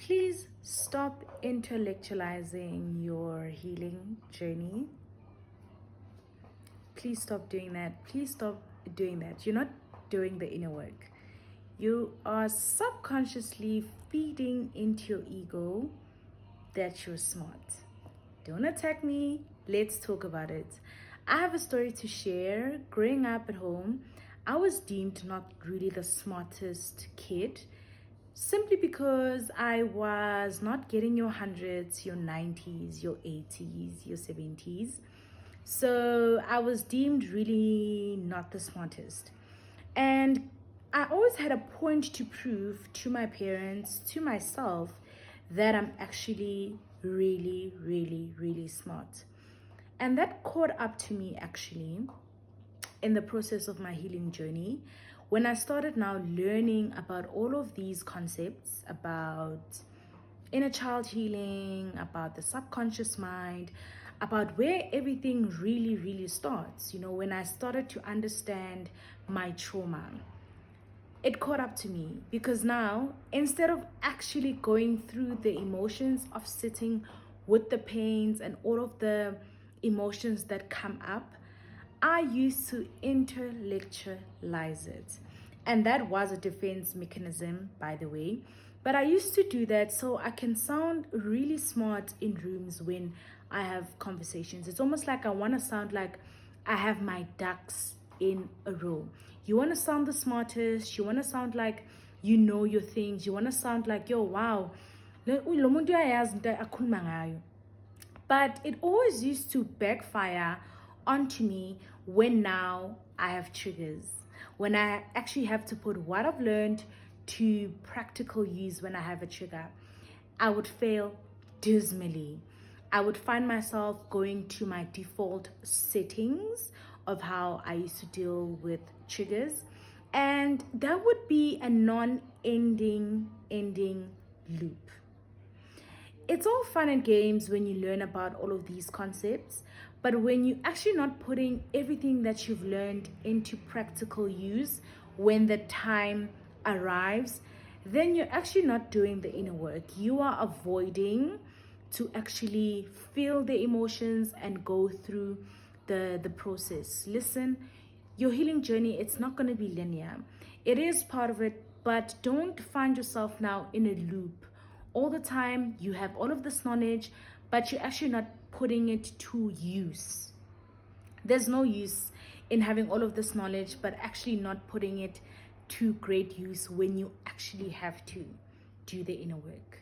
Please stop intellectualizing your healing journey. Please stop doing that. Please stop doing that. You're not doing the inner work. You are subconsciously feeding into your ego that you're smart. Don't attack me. Let's talk about it. I have a story to share. Growing up at home, I was deemed not really the smartest kid simply because I was not getting your hundreds, your 90s, your 80s, your 70s. So I was deemed really not the smartest. And I always had a point to prove to my parents, to myself, that I'm actually really, really, really smart. And that caught up to me actually in the process of my healing journey when I started now learning about all of these concepts about inner child healing, about the subconscious mind, about where everything really, really starts. When I started to understand my trauma, it caught up to me because now, instead of actually going through the emotions of sitting with the pains and all of the emotions that come up, I used to intellectualize it. And that was a defense mechanism, by the way. But I used to do that so I can sound really smart in rooms when I have conversations. It's almost like I want to sound like I have my ducks in a row. You want to sound the smartest. You want to sound like you know your things. You want to sound like, yo, wow. But it always used to backfire onto me when now I have triggers. When I actually have to put what I've learned to practical use when I have a trigger, I would fail dismally. I would find myself going to my default settings of how I used to deal with triggers. And that would be a non-ending loop. It's all fun and games when you learn about all of these concepts, but when you're actually not putting everything that you've learned into practical use when the time arrives, then you're actually not doing the inner work. You are avoiding to actually feel the emotions and go through the process. Listen, your healing journey, it's not going to be linear. It is part of it, but don't find yourself now in a loop. All the time you have all of this knowledge, but you're actually not putting it to use. There's no use in having all of this knowledge, but actually not putting it to great use when you actually have to do the inner work.